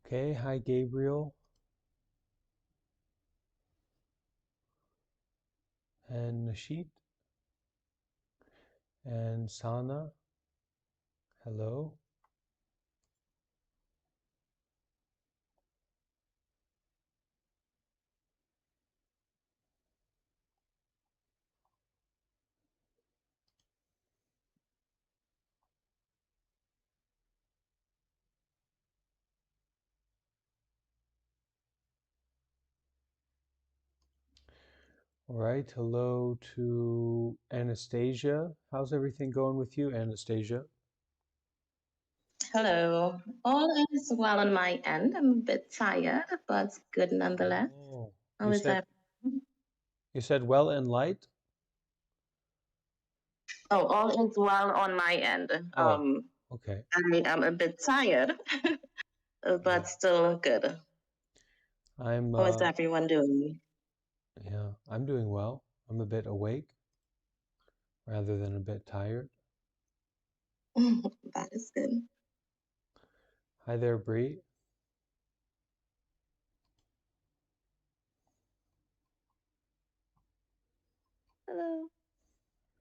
Okay, hi Gabriel and Nashit and Sana. Hello. All right, hello to Anastasia. How's everything going with you, Anastasia? Hello. All is well on my end. I'm a bit tired, but good nonetheless. Oh, How is that? you said well and light? Oh, all is well on my end. Oh, okay. I am a bit tired, Yeah. but still good. I'm How is everyone doing? yeah, I'm doing well. I'm a bit awake rather than a bit tired. That is good. Hi there, Bree. Hello.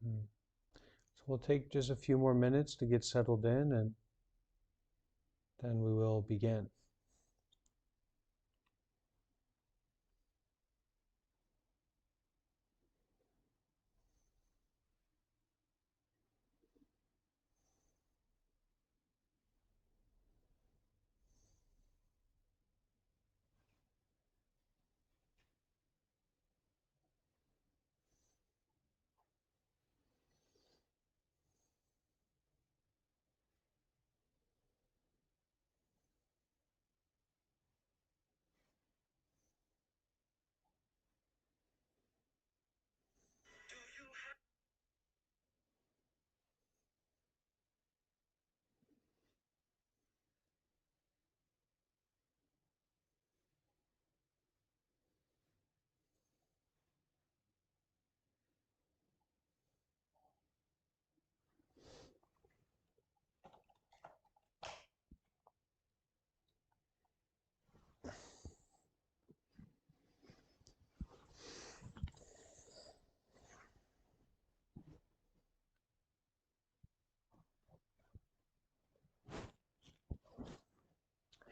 Hmm. So we'll take just a few more minutes to get settled in and then we will begin.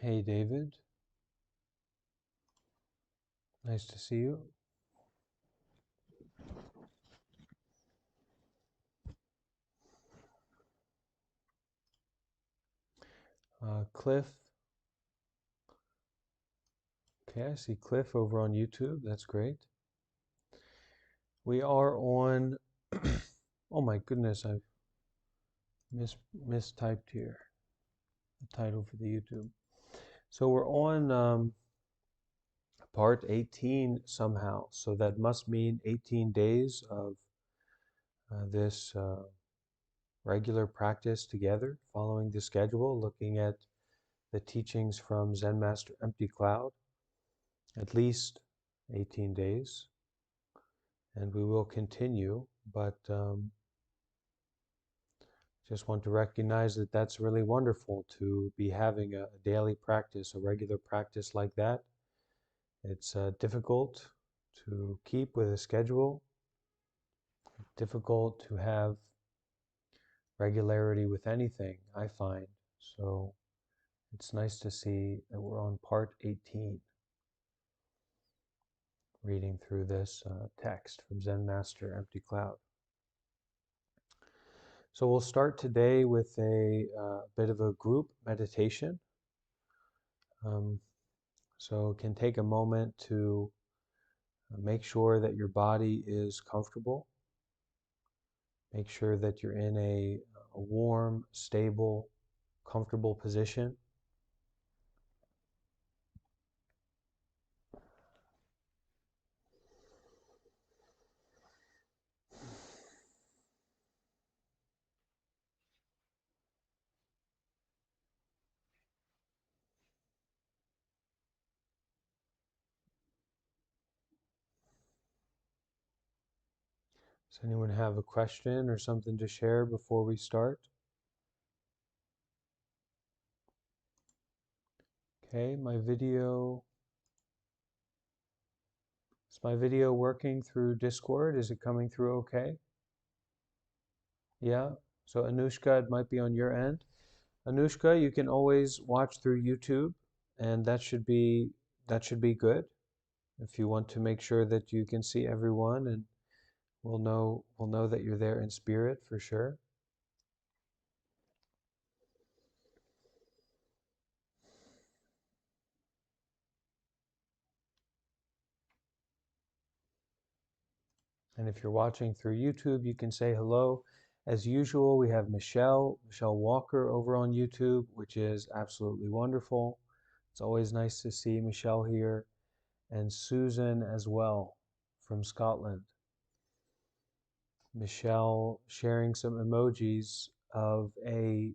Hey, David. Nice to see you. Cliff. Okay, I see Cliff over on YouTube. That's great. We are on. Oh my goodness, I've mistyped here the title for the YouTube. So we're on part 18 somehow. So that must mean 18 days of this regular practice together, following the schedule, looking at the teachings from Zen Master Empty Cloud, at least 18 days. And we will continue, but just want to recognize that that's really wonderful to be having a daily practice, a regular practice like that. It's difficult to keep with a schedule, difficult to have regularity with anything, I find. So it's nice to see that we're on part 18, reading through this text from Zen Master Empty Cloud. So we'll start today with a bit of a group meditation. Um, so it can take a moment to make sure that your body is comfortable. Make sure that you're in a warm, stable, comfortable position. Does anyone have a question or something to share before we start? Okay, is my video working through Discord? Is it coming through okay? Yeah, so Anushka, it might be on your end. Anushka, you can always watch through YouTube, and that should be good. If you want to make sure that you can see everyone, and we'll know that you're there in spirit for sure. And if you're watching through YouTube, you can say hello. As usual, we have Michelle Walker over on YouTube, which is absolutely wonderful. It's always nice to see Michelle here, and Susan as well from Scotland. Michelle sharing some emojis of a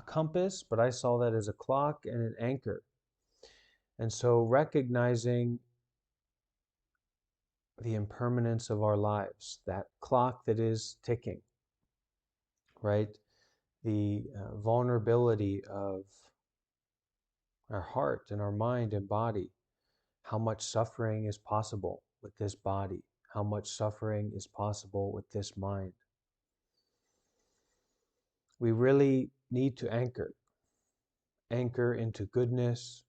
compass, but I saw that as a clock and an anchor. And so recognizing the impermanence of our lives, that clock that is ticking, right? The vulnerability of our heart and our mind and body, how much suffering is possible with this body, how much suffering is possible with this mind. We really need to anchor into goodness,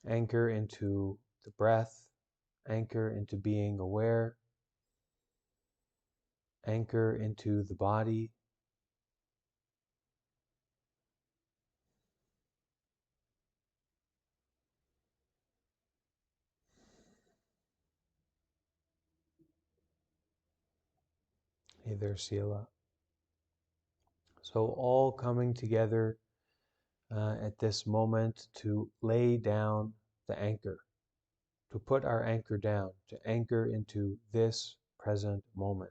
anchor into the breath, anchor into being aware, anchor into the body. Hey there, Sila. So all coming together at this moment to lay down the anchor, to put our anchor down, to anchor into this present moment.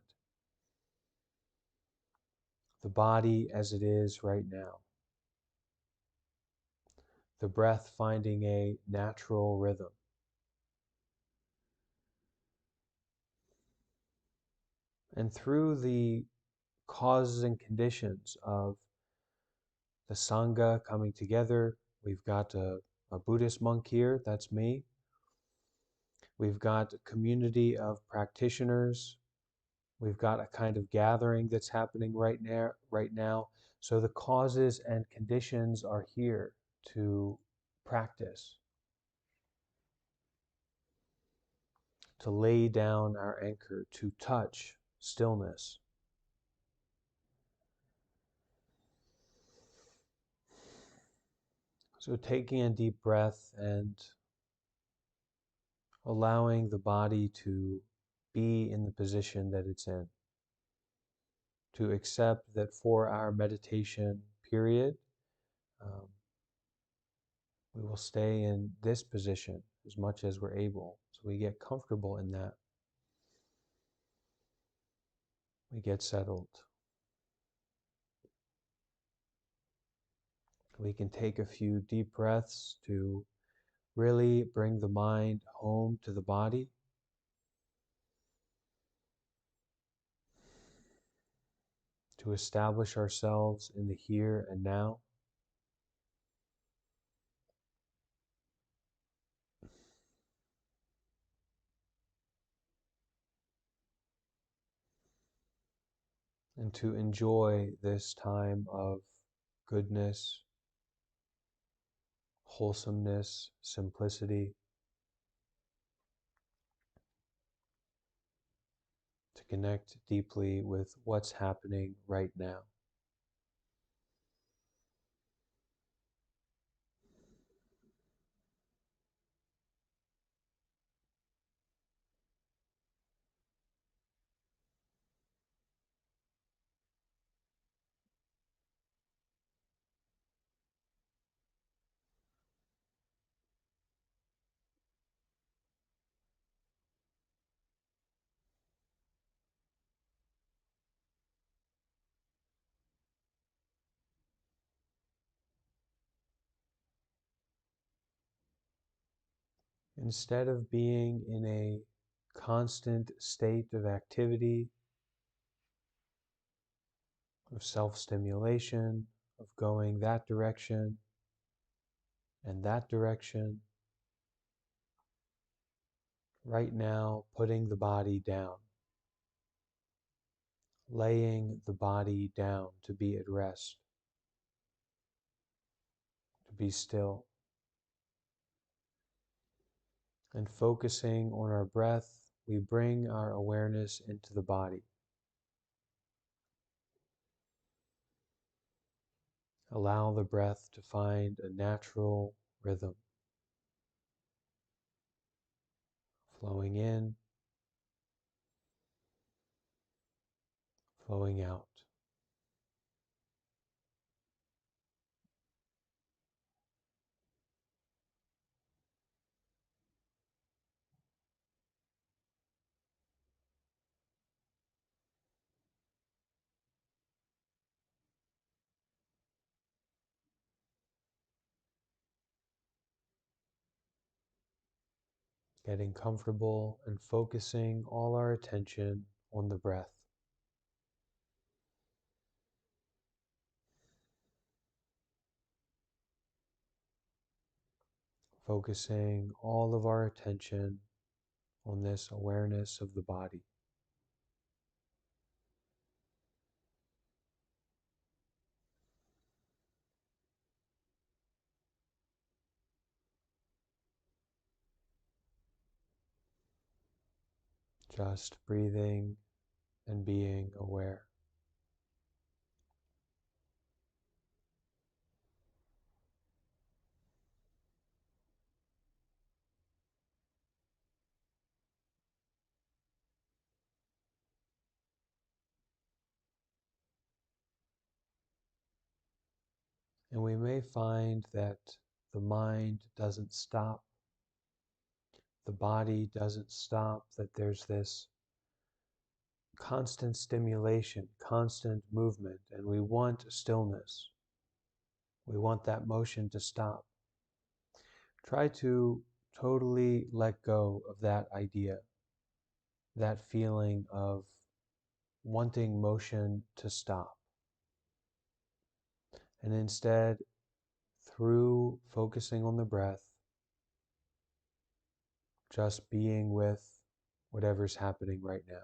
The body as it is right now. The breath finding a natural rhythm. And through the causes and conditions of the Sangha coming together, we've got a Buddhist monk here, that's me. We've got a community of practitioners. We've got a kind of gathering that's happening right now. So the causes and conditions are here to practice, to lay down our anchor, to touch stillness. So taking a deep breath and allowing the body to be in the position that it's in, to accept that for our meditation period, um, we will stay in this position as much as we're able. So we get comfortable in that. We get settled. We can take a few deep breaths to really bring the mind home to the body. To establish ourselves in the here and now. And to enjoy this time of goodness, wholesomeness, simplicity, to connect deeply with what's happening right now. Instead of being in a constant state of activity, of self-stimulation, of going that direction and that direction. Right now, putting the body down, laying the body down to be at rest, to be still, and focusing on our breath, we bring our awareness into the body. Allow the breath to find a natural rhythm, flowing in, flowing out. Getting comfortable and focusing all our attention on the breath. Focusing all of our attention on this awareness of the body. Just breathing and being aware. And we may find that the mind doesn't stop, the body doesn't stop, that there's this constant stimulation, constant movement, and we want stillness. We want that motion to stop. Try to totally let go of that idea, that feeling of wanting motion to stop. And instead, through focusing on the breath, just being with whatever's happening right now.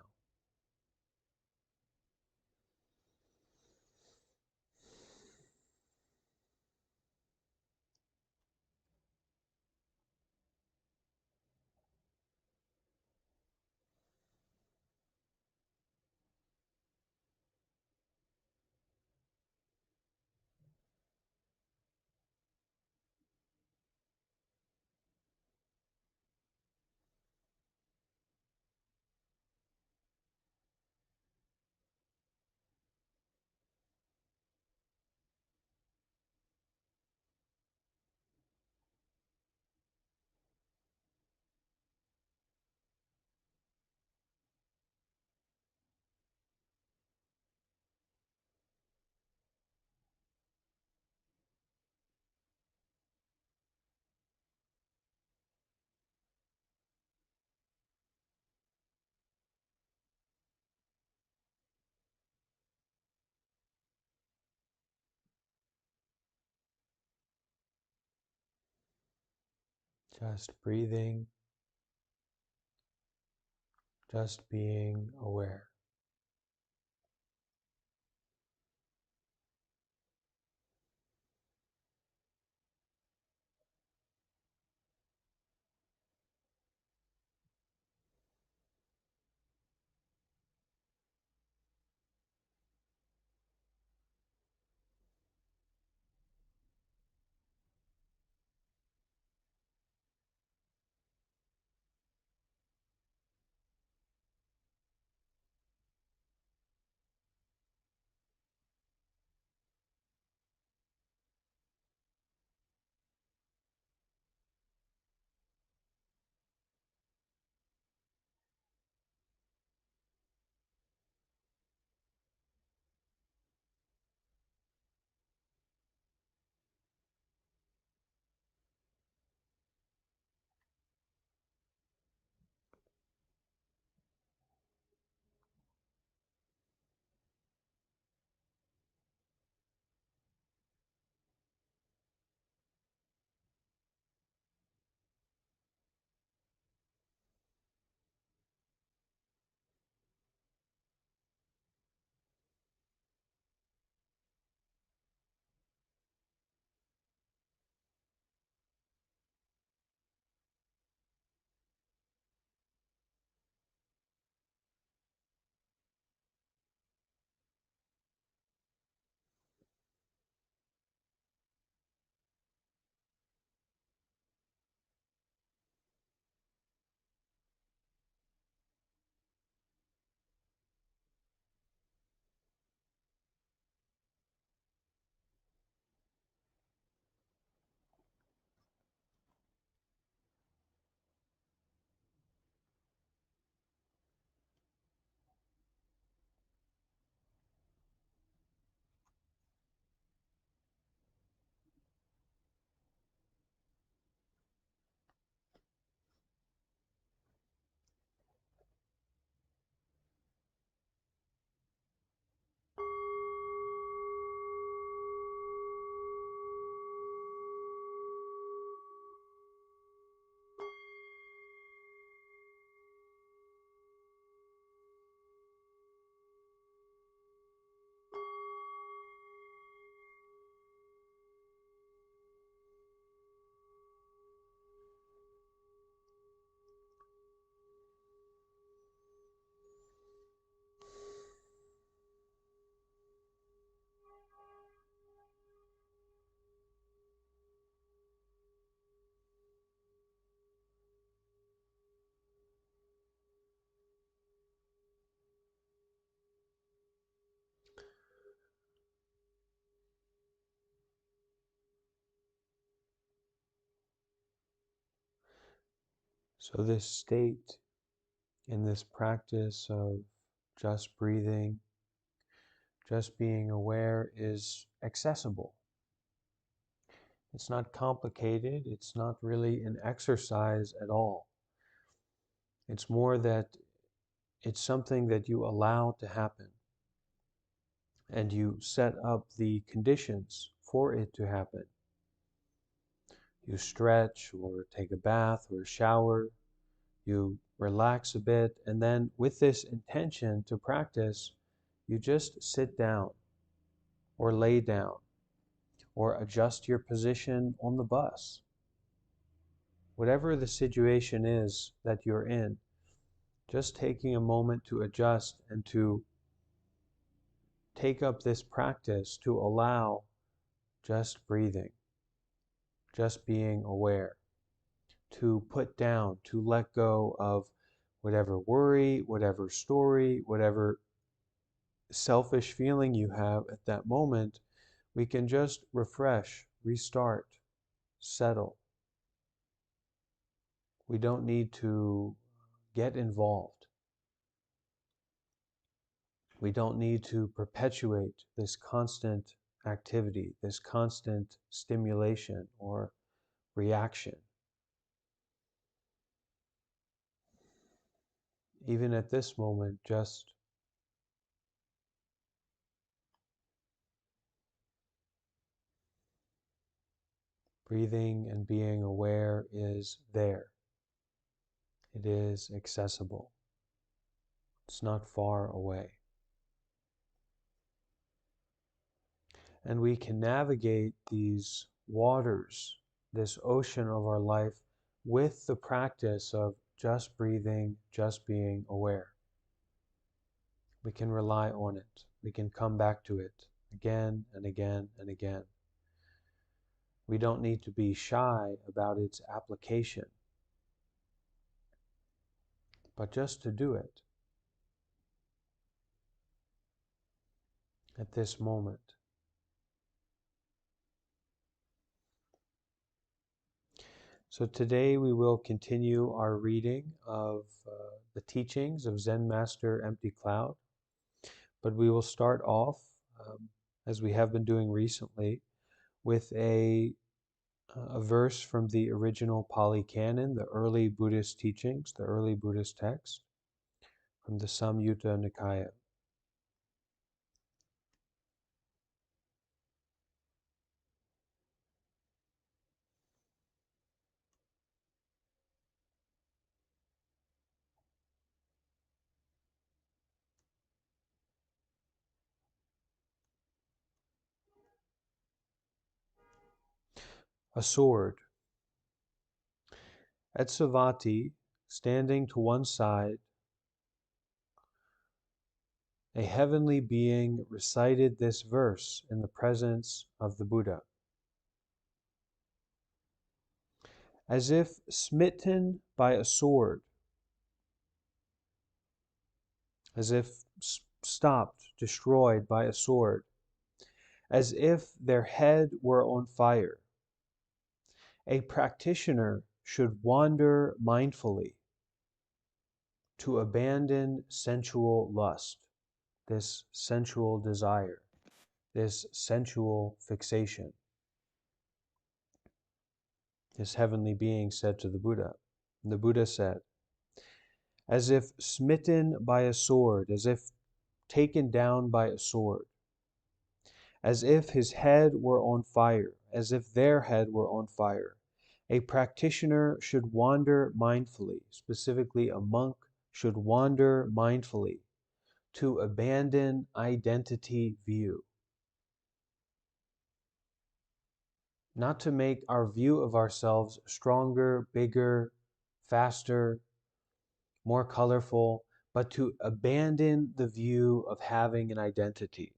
Just breathing, just being aware. So this state in this practice of just breathing, just being aware is accessible. It's not complicated. It's not really an exercise at all. It's more that it's something that you allow to happen and you set up the conditions for it to happen. You stretch or take a bath or a shower, you relax a bit, and then with this intention to practice, you just sit down or lay down or adjust your position on the bus. Whatever the situation is that you're in, just taking a moment to adjust and to take up this practice to allow just breathing, just being aware, to put down, to let go of whatever worry, whatever story, whatever selfish feeling you have at that moment. We can just refresh, restart, settle. We don't need to get involved. We don't need to perpetuate this constant activity, this constant stimulation or reaction. Even at this moment, just breathing and being aware is there. It is accessible. It's not far away. And we can navigate these waters, this ocean of our life, with the practice of just breathing, just being aware. We can rely on it. We can come back to it again and again and again. We don't need to be shy about its application, but just to do it at this moment. So today we will continue our reading of the teachings of Zen Master Empty Cloud, but we will start off, as we have been doing recently, with a verse from the original Pali Canon, the early Buddhist teachings, the early Buddhist text, from the Samyutta Nikaya. A sword. At Savatthi, standing to one side, a heavenly being recited this verse in the presence of the Buddha. As if smitten by a sword, as if stopped, destroyed by a sword, as if their head were on fire, a practitioner should wander mindfully to abandon sensual lust, this sensual desire, this sensual fixation. This heavenly being said to the Buddha. And the Buddha said, as if smitten by a sword, as if taken down by a sword, as if his head were on fire, as if their head were on fire, a practitioner should wander mindfully, specifically a monk should wander mindfully to abandon identity view. Not to make our view of ourselves stronger, bigger, faster, more colorful, but to abandon the view of having an identity.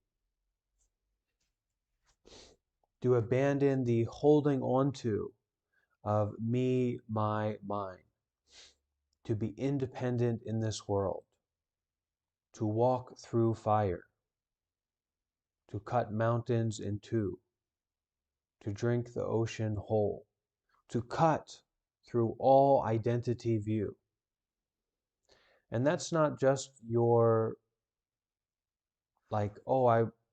To abandon the holding on to of me, my, mine. To be independent in this world. To walk through fire. To cut mountains in two. To drink the ocean whole. To cut through all identity view. And that's not just your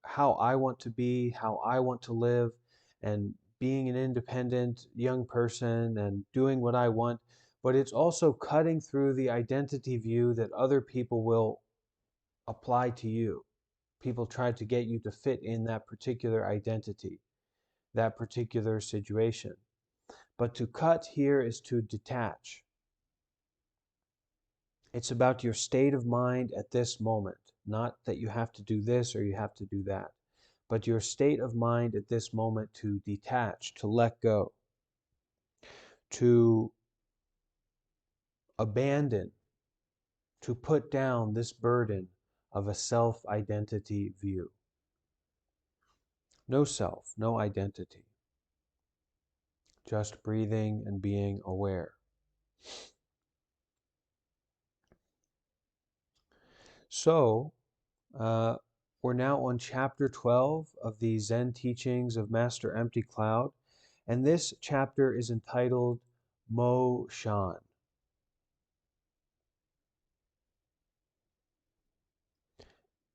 how I want to be, how I want to live, and being an independent young person and doing what I want, but it's also cutting through the identity view that other people will apply to you. People try to get you to fit in that particular identity, that particular situation. But to cut here is to detach. It's about your state of mind at this moment, not that you have to do this or you have to do that, but your state of mind at this moment to detach, to let go, to abandon, to put down this burden of a self-identity view. No self, no identity, just breathing and being aware. So, we're now on chapter 12 of the Zen teachings of Master Empty Cloud, and this chapter is entitled Mo Shan.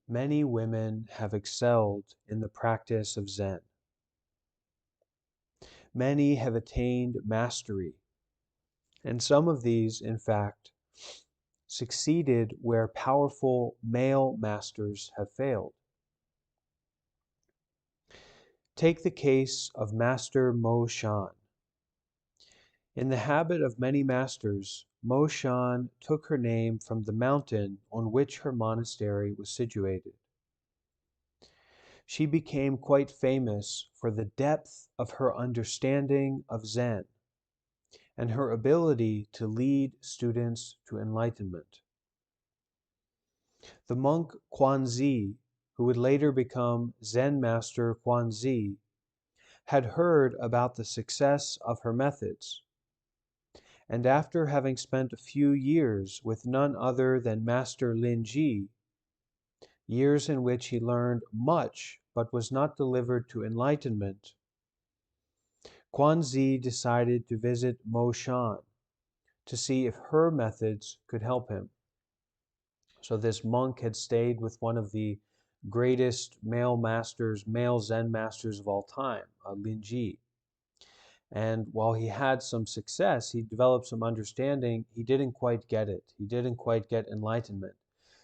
Many women have excelled in the practice of Zen. Many have attained mastery, and some of these, in fact, succeeded where powerful male masters have failed. Take the case of Master Mo Shan. In the habit of many masters, Mo Shan took her name from the mountain on which her monastery was situated. She became quite famous for the depth of her understanding of Zen and her ability to lead students to enlightenment. The monk Quanzi, who would later become Zen Master Quanzi, had heard about the success of her methods, and after having spent a few years with none other than Master Linji, years in which he learned much but was not delivered to enlightenment, Quanzi decided to visit Mo Shan to see if her methods could help him. So this monk had stayed with one of the greatest male masters, male Zen masters of all time, Linji. And while he had some success, he developed some understanding, he didn't quite get it. He didn't quite get enlightenment.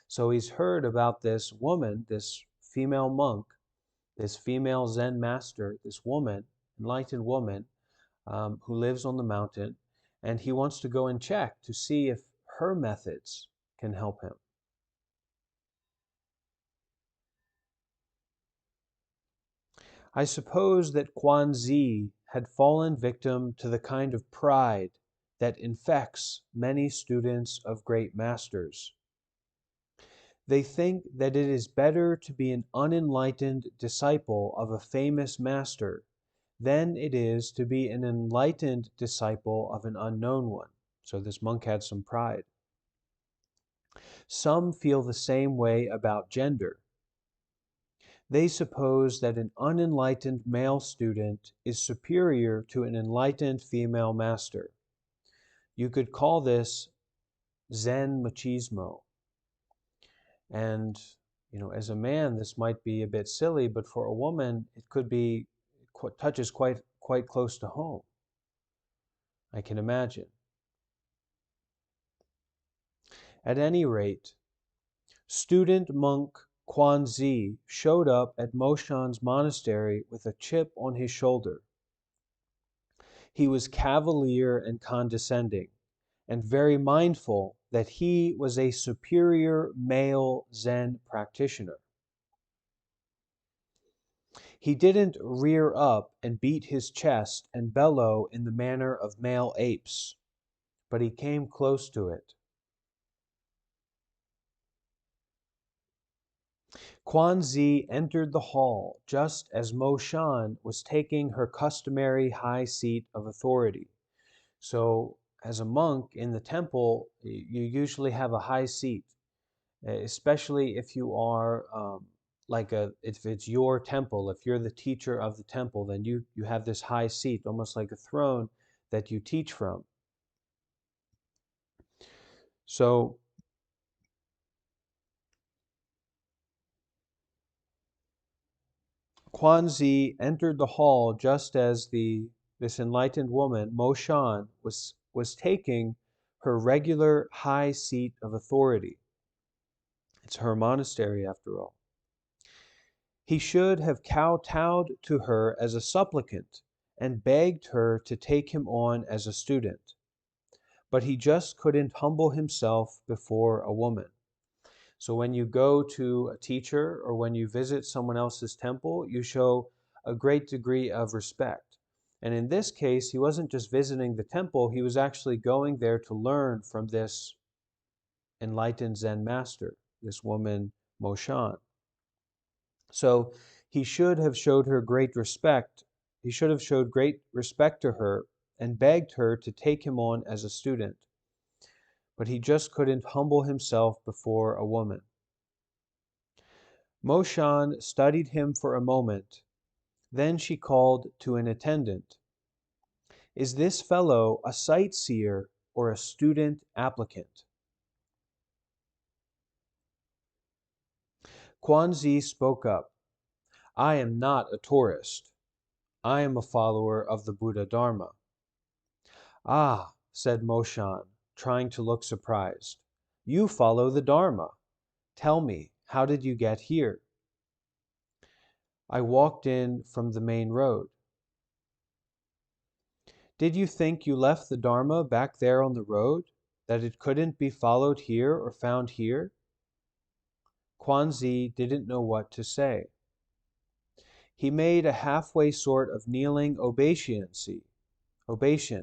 So he's heard about this woman, this female monk, this female Zen master, this woman, enlightened woman, who lives on the mountain, and he wants to go and check to see if her methods can help him. I suppose that Quanzi had fallen victim to the kind of pride that infects many students of great masters. They think that it is better to be an unenlightened disciple of a famous master than it is to be an enlightened disciple of an unknown one. So this monk had some pride. Some feel the same way about gender. They suppose that an unenlightened male student is superior to an enlightened female master. You could call this Zen machismo. And, as a man, this might be a bit silly, but for a woman, it could be, touches quite close to home. I can imagine. At any rate, student monk Quanzi showed up at Mo Shan's monastery with a chip on his shoulder. He was cavalier and condescending, and very mindful that he was a superior male Zen practitioner. He didn't rear up and beat his chest and bellow in the manner of male apes, but he came close to it. Quanzi entered the hall just as Mo Shan was taking her customary high seat of authority. So, as a monk in the temple, you usually have a high seat, especially if you are if it's your temple, if you're the teacher of the temple, then you have this high seat, almost like a throne that you teach from. So Kwanzi entered the hall just as this enlightened woman, Mo Shan, was taking her regular high seat of authority. It's her monastery, after all. He should have kowtowed to her as a supplicant and begged her to take him on as a student. But he just couldn't humble himself before a woman. So when you go to a teacher or when you visit someone else's temple, you show a great degree of respect. And in this case, he wasn't just visiting the temple, he was actually going there to learn from this enlightened Zen master, this woman, Mo Shan. So he should have showed her great respect. He should have showed great respect to her and begged her to take him on as a student. But he just couldn't humble himself before a woman. Mo Shan studied him for a moment. Then she called to an attendant. Is this fellow a sightseer or a student applicant? Kwanzi spoke up. I am not a tourist. I am a follower of the Buddha Dharma. Ah, said Mo Shan, trying to look surprised. You follow the Dharma. Tell me, how did you get here? I walked in from the main road. Did you think you left the Dharma back there on the road? That it couldn't be followed here or found here? Kwanzi didn't know what to say. He made a halfway sort of kneeling obeisance,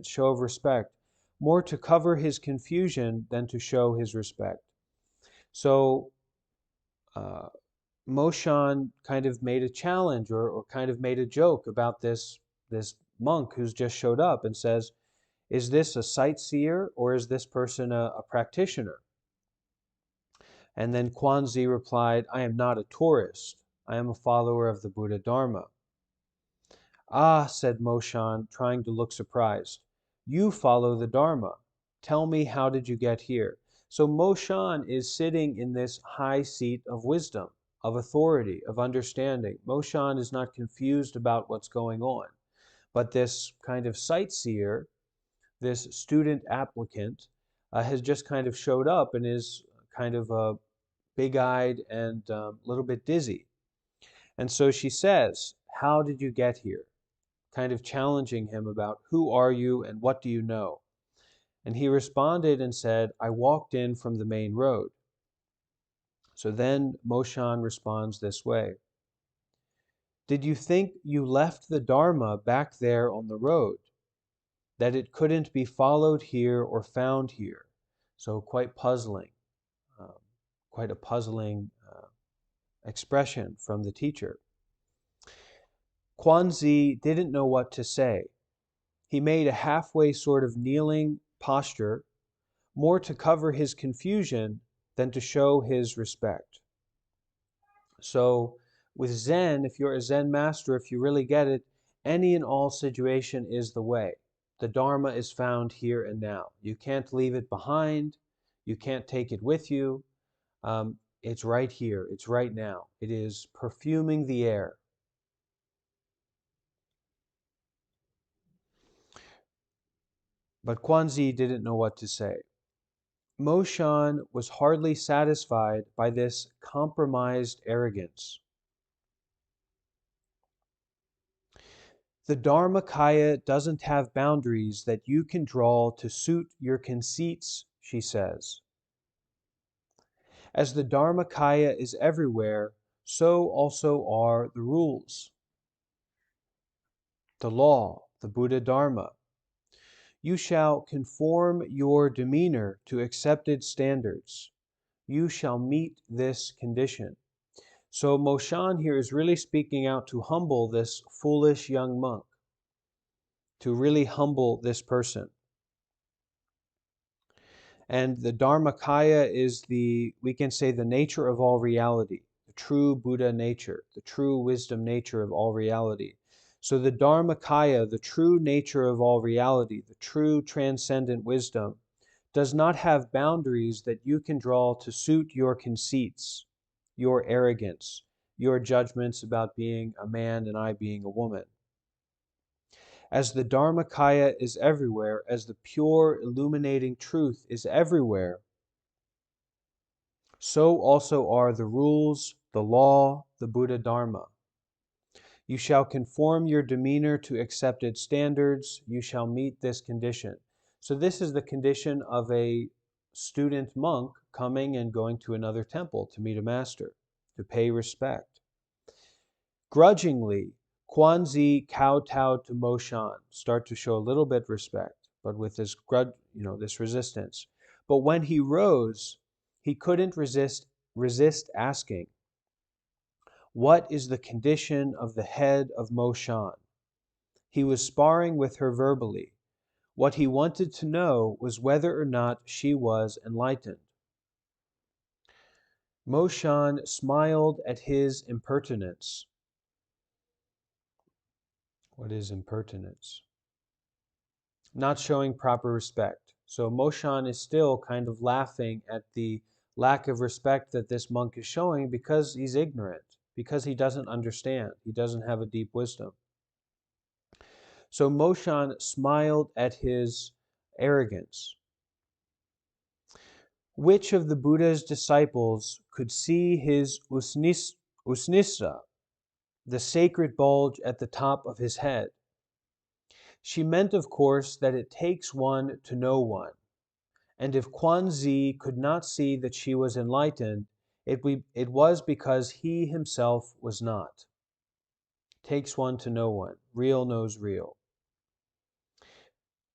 show of respect, more to cover his confusion than to show his respect. So Mo Shan kind of made a challenge or kind of made a joke about this monk who's just showed up and says, is this a sightseer or is this person a practitioner? And then Kwanzi replied, I am not a tourist. I am a follower of the Buddha Dharma. Ah, said Mo Shan, trying to look surprised. You follow the Dharma. Tell me, how did you get here? So Mo Shan is sitting in this high seat of wisdom, of authority, of understanding. Mo Shan is not confused about what's going on. But this kind of sightseer, this student applicant, has just kind of showed up and is kind of big-eyed and a little bit dizzy. And so she says, how did you get here? Kind of challenging him about who are you and what do you know? And he responded and said, I walked in from the main road. So then Mo Shan responds this way. Did you think you left the Dharma back there on the road? That it couldn't be followed here or found here? So quite puzzling, um, quite a puzzling expression from the teacher. Kwanzi didn't know what to say. He made a halfway sort of kneeling posture, more to cover his confusion than to show his respect. So with Zen, if you're a Zen master, if you really get it, any and all situation is the way. The Dharma is found here and now. You can't leave it behind. You can't take it with you. It's right here. It's right now. It is perfuming the air. But Kwanzi didn't know what to say. Mo Shan was hardly satisfied by this compromised arrogance. The Dharmakaya doesn't have boundaries that you can draw to suit your conceits, she says. As the Dharmakaya is everywhere, so also are the rules, the law, the Buddha Dharma. You shall conform your demeanor to accepted standards. You shall meet this condition. So Mo Shan here is really speaking out to humble this foolish young monk, to really humble this person. And the Dharmakaya is we can say, the nature of all reality, the true Buddha nature, the true wisdom nature of all reality. So the Dharmakaya, the true nature of all reality, the true transcendent wisdom, does not have boundaries that you can draw to suit your conceits, your arrogance, your judgments about being a man and I being a woman. As the Dharmakaya is everywhere, as the pure illuminating truth is everywhere, so also are the rules, the law, the Buddha Dharma. You shall conform your demeanor to accepted standards. You shall meet this condition. So this is the condition of a student monk coming and going to another temple to meet a master, to pay respect. Grudgingly, Kwanzi kowtowed to Moshan, start to show a little bit respect, but with this this resistance. But when he rose, he couldn't resist asking, what is the condition of the head of Moshan? He was sparring with her verbally. What he wanted to know was whether or not she was enlightened. Moshan smiled at his impertinence. What is impertinence? Not showing proper respect. So Moshan is still kind of laughing at the lack of respect that this monk is showing because he's ignorant, because he doesn't understand, he doesn't have a deep wisdom. So Moshan smiled at his arrogance. Which of the Buddha's disciples could see his usnisa, the sacred bulge at the top of his head? She meant, of course, that it takes one to know one. And if Kwanzi could not see that she was enlightened, it was because he himself was not. Takes one to know one. Real knows real.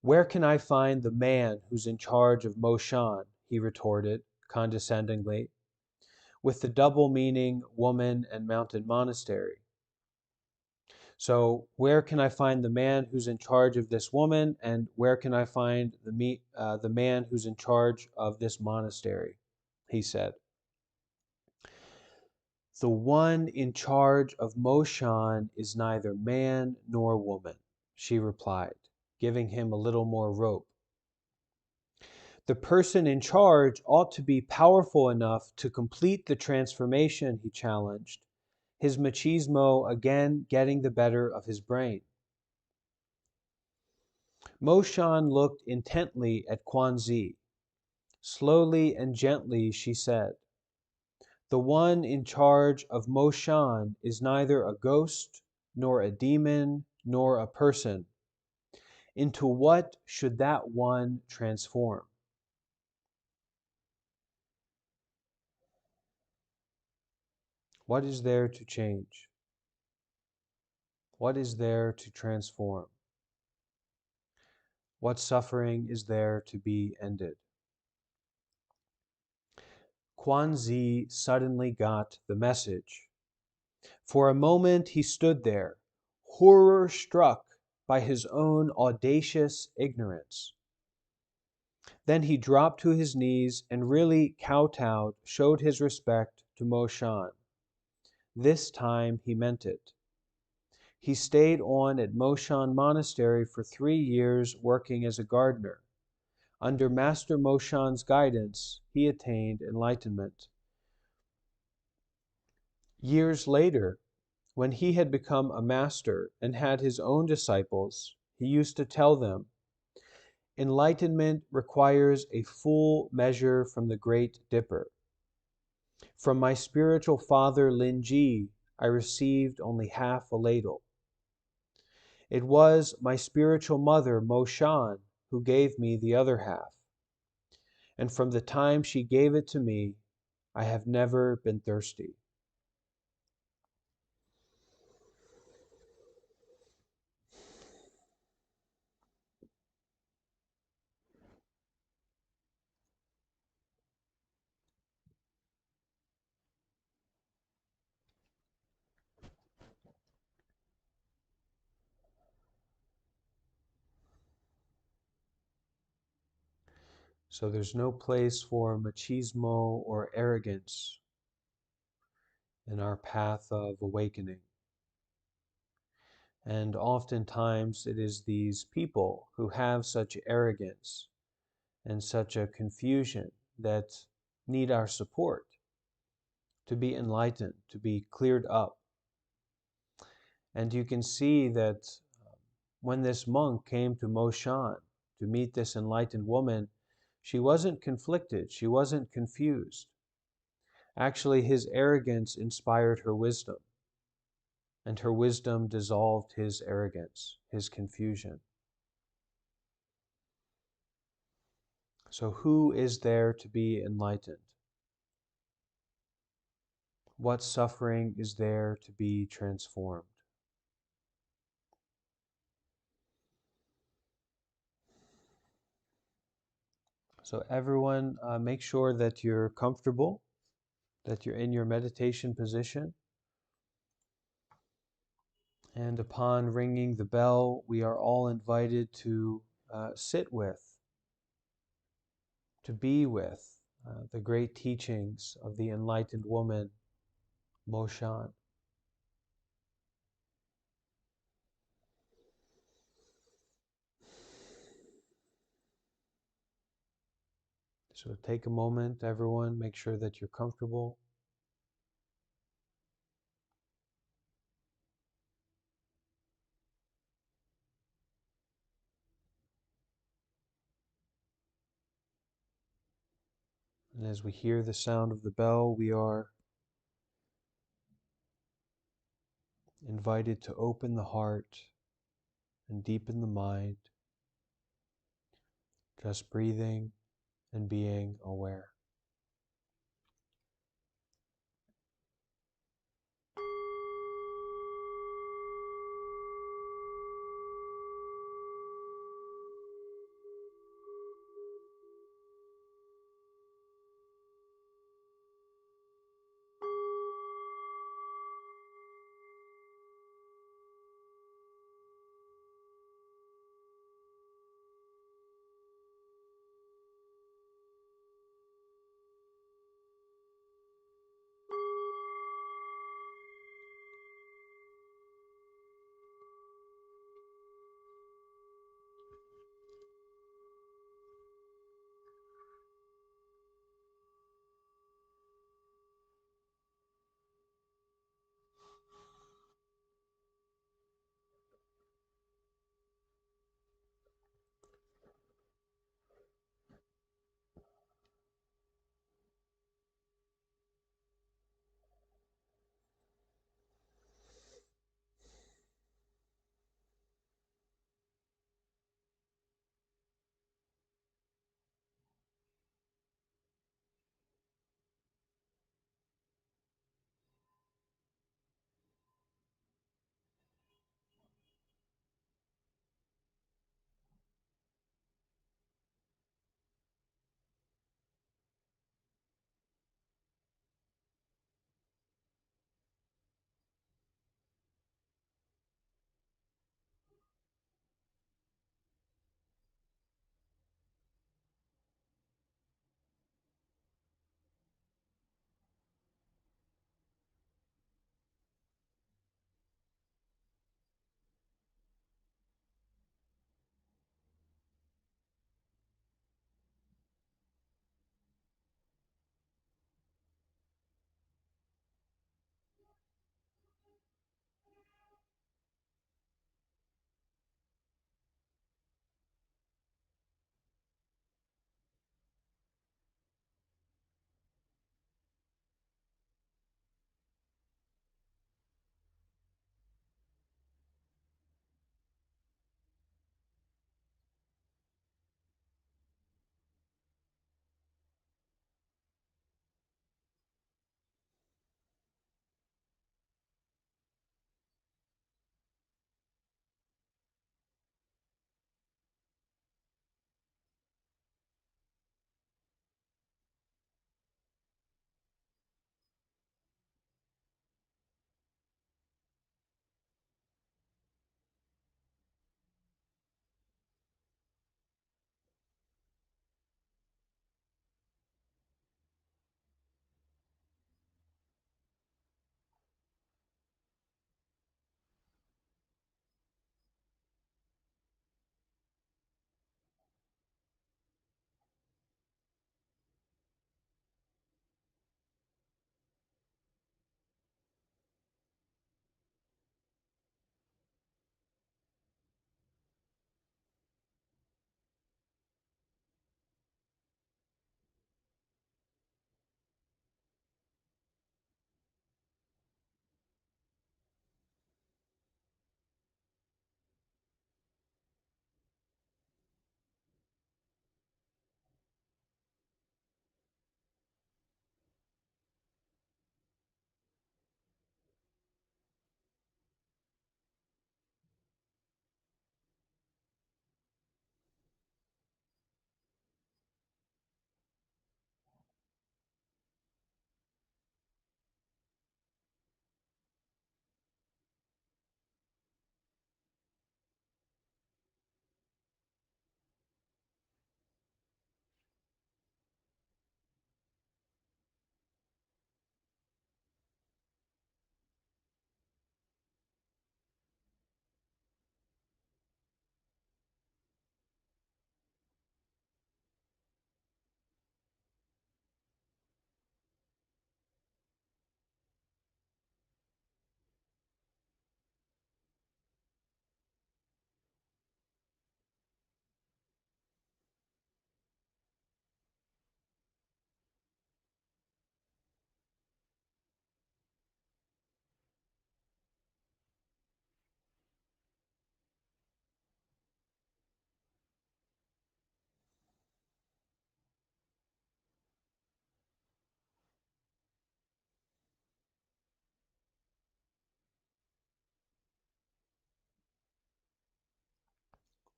Where can I find the man who's in charge of Moshan? He retorted condescendingly, with the double meaning woman and mountain monastery. So where can I find the man who's in charge of this woman, and where can I find the man who's in charge of this monastery? He said. The one in charge of Moshan is neither man nor woman, she replied, giving him a little more rope. The person in charge ought to be powerful enough to complete the transformation, he challenged, his machismo again getting the better of his brain. Moshan looked intently at Kwanzi. Slowly and gently she said, the one in charge of Moshan is neither a ghost, nor a demon, nor a person. Into what should that one transform? What is there to change? What is there to transform? What suffering is there to be ended? Kwanzi suddenly got the message. For a moment he stood there, horror struck by his own audacious ignorance. Then he dropped to his knees and really kowtowed, showed his respect to Moshan. This time he meant it. He stayed on at Moshan Monastery for 3 years working as a gardener. Under Master Moshan's guidance, he attained enlightenment. Years later, when he had become a master and had his own disciples, he used to tell them, enlightenment requires a full measure from the Great Dipper. From my spiritual father Linji, I received only half a ladle. It was my spiritual mother Moshan who gave me the other half. And from the time she gave it to me, I have never been thirsty. So there's no place for machismo or arrogance in our path of awakening. And oftentimes it is these people who have such arrogance and such a confusion that need our support to be enlightened, to be cleared up. And you can see that when this monk came to Moshan to meet this enlightened woman, she wasn't conflicted, she wasn't confused. Actually, his arrogance inspired her wisdom, and her wisdom dissolved his arrogance, his confusion. So, who is there to be enlightened? What suffering is there to be transformed? So, everyone, make sure that you're comfortable, that you're in your meditation position. And upon ringing the bell, we are all invited to sit with, to be with the great teachings of the enlightened woman, Moshan. So take a moment, everyone, make sure that you're comfortable. And as we hear the sound of the bell, we are invited to open the heart and deepen the mind, just breathing and being aware.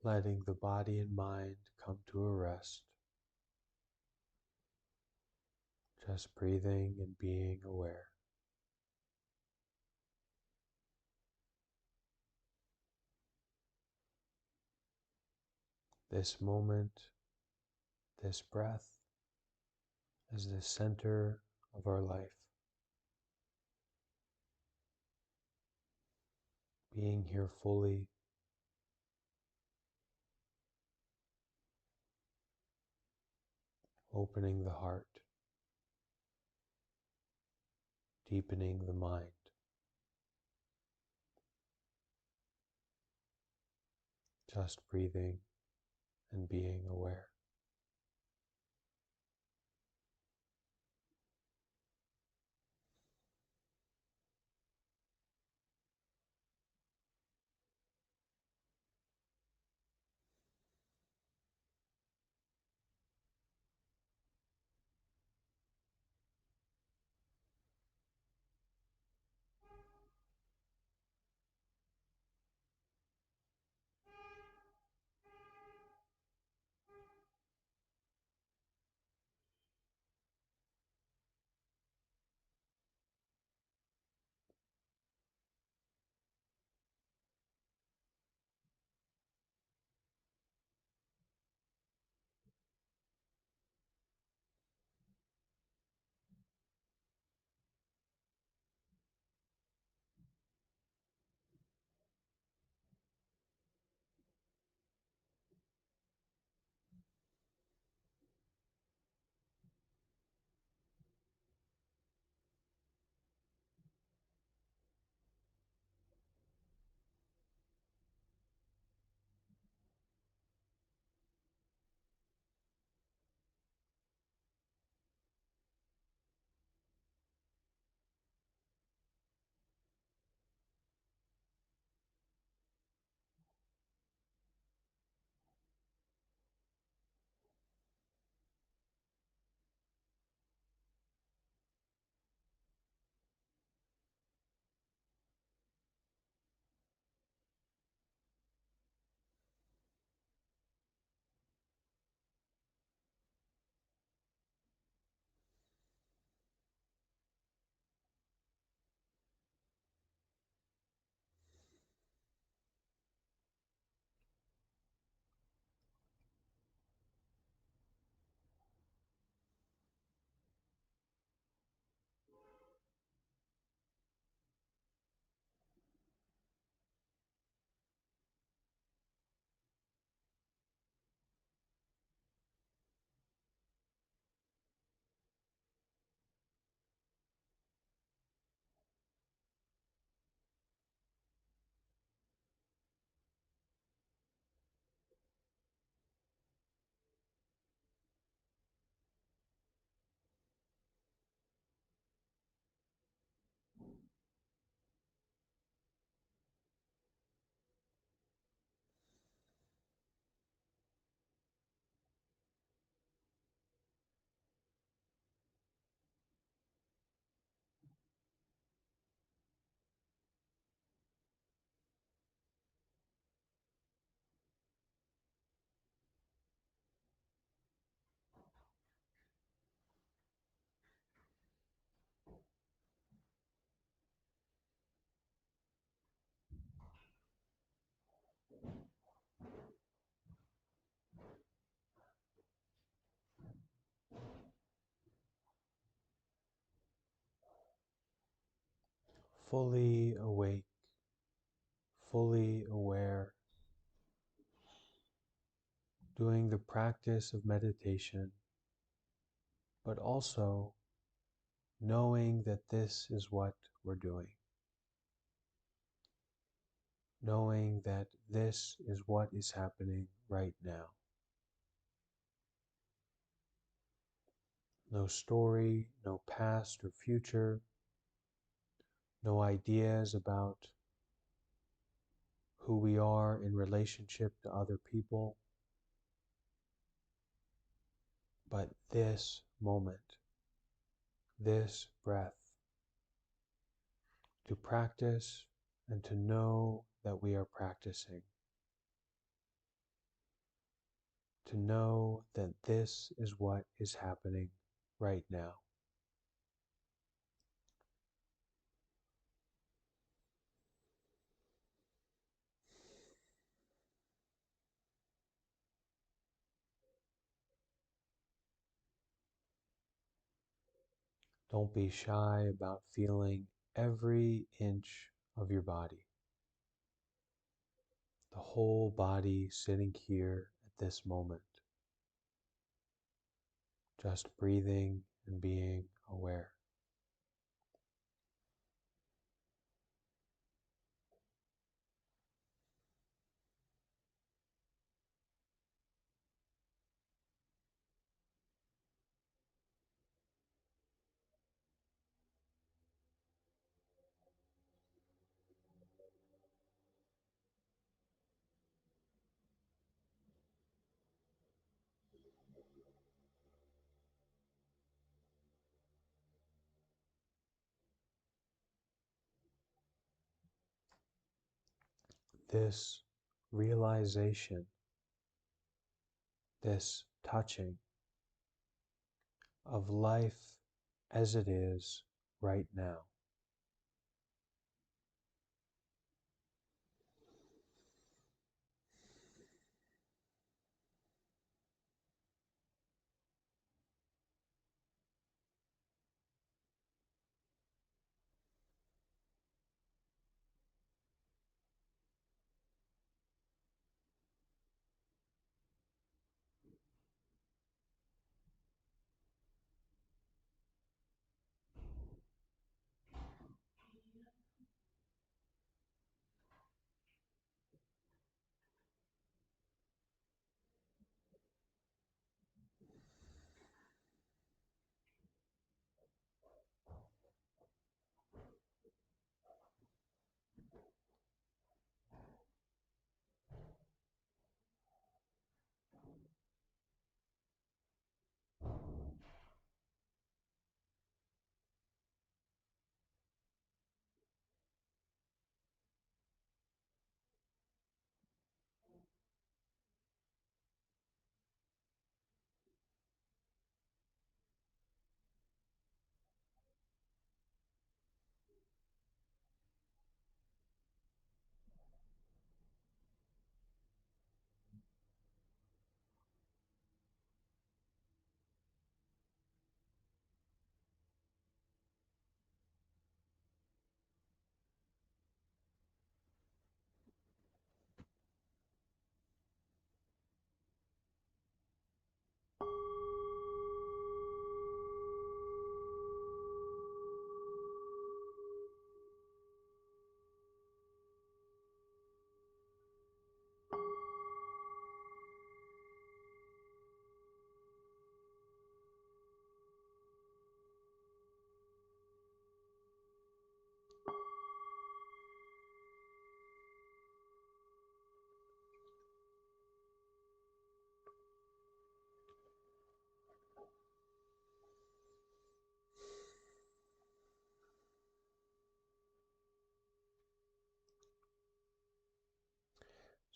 letting the body and mind come to a rest, just breathing and being aware. This moment, this breath, is the center of our life. Being here fully, opening the heart, deepening the mind, just breathing and being aware. Fully awake, fully aware, doing the practice of meditation, but also knowing that this is what we're doing, knowing that this is what is happening right now. No story, no past or future, no ideas about who we are in relationship to other people, but this moment, this breath, to practice and to know that we are practicing. to know that this is what is happening right now. Don't be shy about feeling every inch of your body, the whole body sitting here at this moment, just breathing and being aware. This realization, this touching of life as it is right now.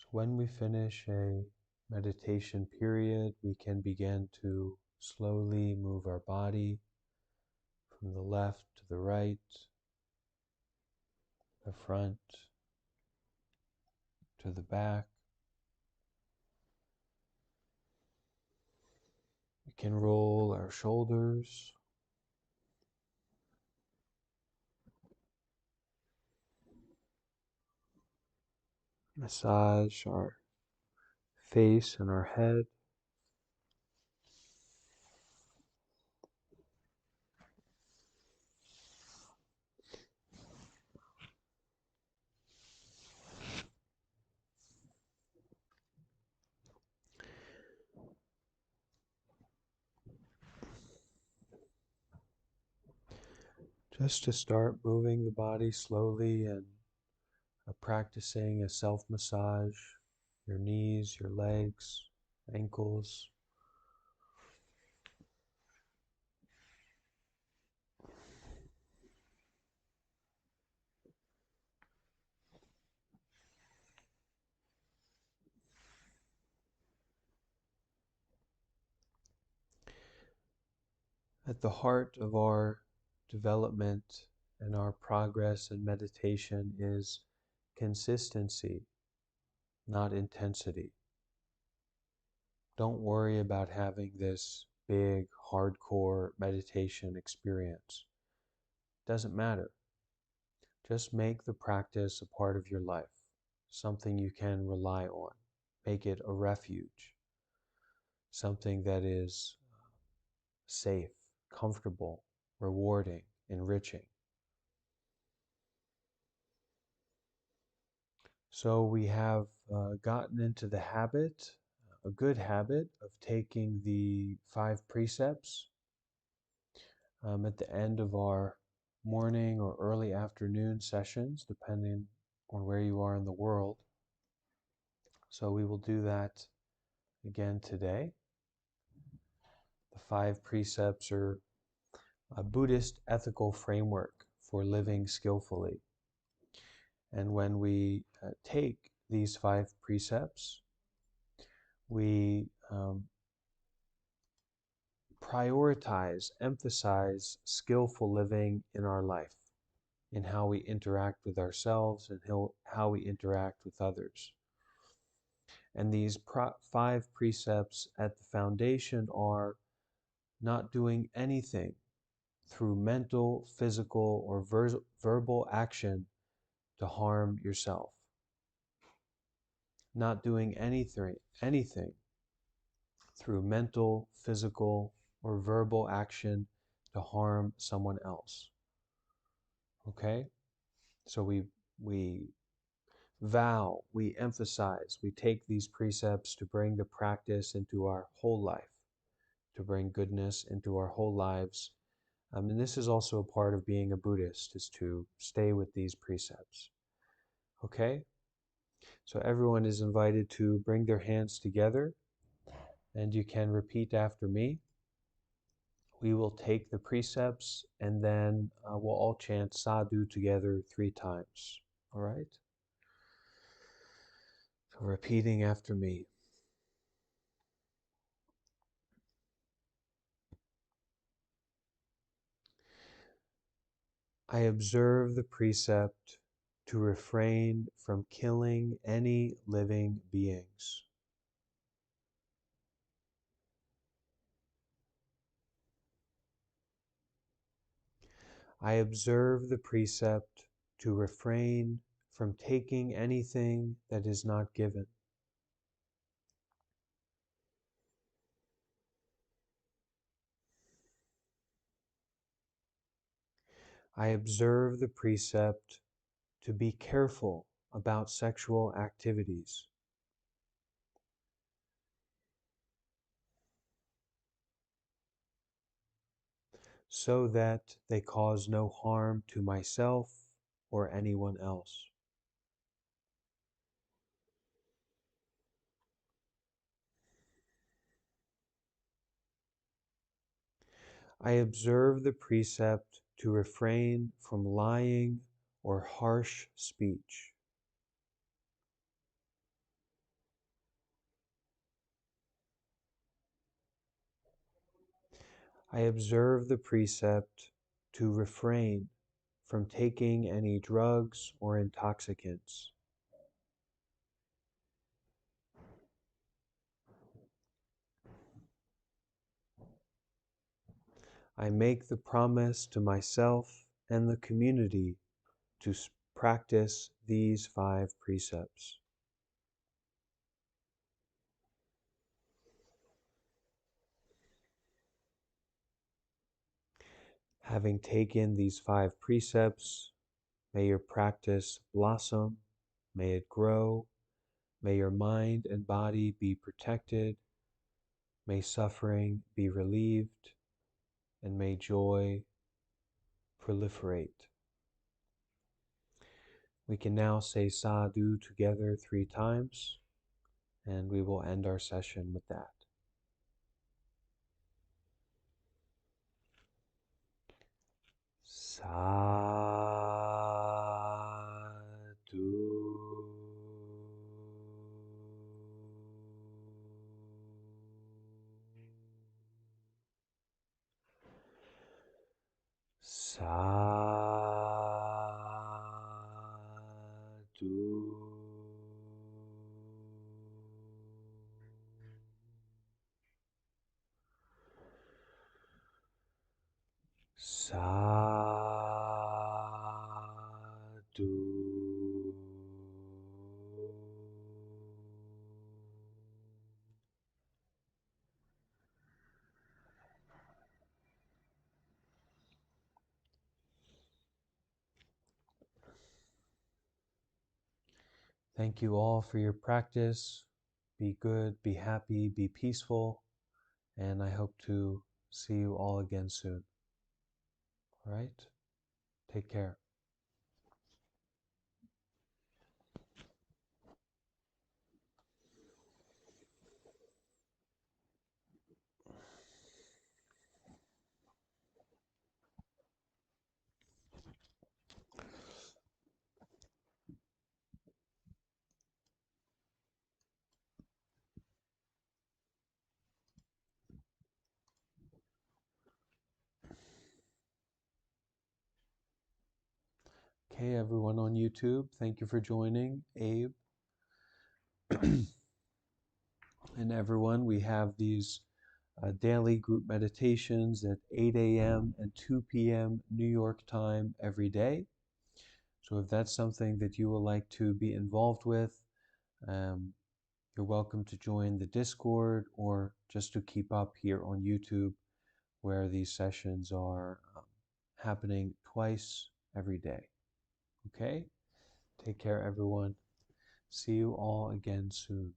So when we finish a meditation period, we can begin to slowly move our body from the left to the right, the front to the back. We can roll our shoulders, massage our face and our head. Just to start moving the body slowly and practicing a self-massage, your knees, your legs, ankles. At the heart of our development and our progress in meditation is consistency, not intensity. Don't worry about having this big, hardcore meditation experience. Doesn't matter. Just make the practice a part of your life, something you can rely on. Make it a refuge, something that is safe, comfortable, rewarding, enriching. So we have gotten into the habit, a good habit, of taking the 5 precepts at the end of our morning or early afternoon sessions, depending on where you are in the world. So we will do that again today. The 5 precepts are a Buddhist ethical framework for living skillfully. And when we take these 5 precepts, we prioritize, emphasize skillful living in our life, in how we interact with ourselves and how we interact with others. And these 5 precepts at the foundation are not doing anything through mental, physical, or verbal action to harm yourself. Not doing anything through mental, physical, or verbal action to harm someone else. Okay? So we vow, we emphasize, we take these precepts to bring the practice into our whole life, to bring goodness into our whole lives. And this is also a part of being a Buddhist, is to stay with these precepts. Okay? So everyone is invited to bring their hands together, and you can repeat after me. We will take the precepts, and then we'll all chant sadhu together 3 times. All right? So repeating after me. I observe the precept to refrain from killing any living beings. I observe the precept to refrain from taking anything that is not given. I observe the precept to be careful about sexual activities. So that they cause no harm to myself or anyone else. I observe the precept to refrain from lying or harsh speech. I observe the precept to refrain from taking any drugs or intoxicants. I make the promise to myself and the community to practice these 5 precepts. Having taken these 5 precepts, may your practice blossom, may it grow, may your mind and body be protected, may suffering be relieved, and may joy proliferate. We can now say sadhu together 3 times, and we will end our session with that. Sadhu. Sadhu. Sadhu. Thank you all for your practice. Be good, be happy, be peaceful, and I hope to see you all again soon. All right? Take care. Okay, everyone on YouTube, thank you for joining. Abe and everyone, we have these daily group meditations at 8 a.m. and 2 p.m. New York time every day. So if that's something that you would like to be involved with, um, you're welcome to join the Discord or just to keep up here on YouTube, where these sessions are happening twice every day. Okay? Take care, everyone. See you all again soon.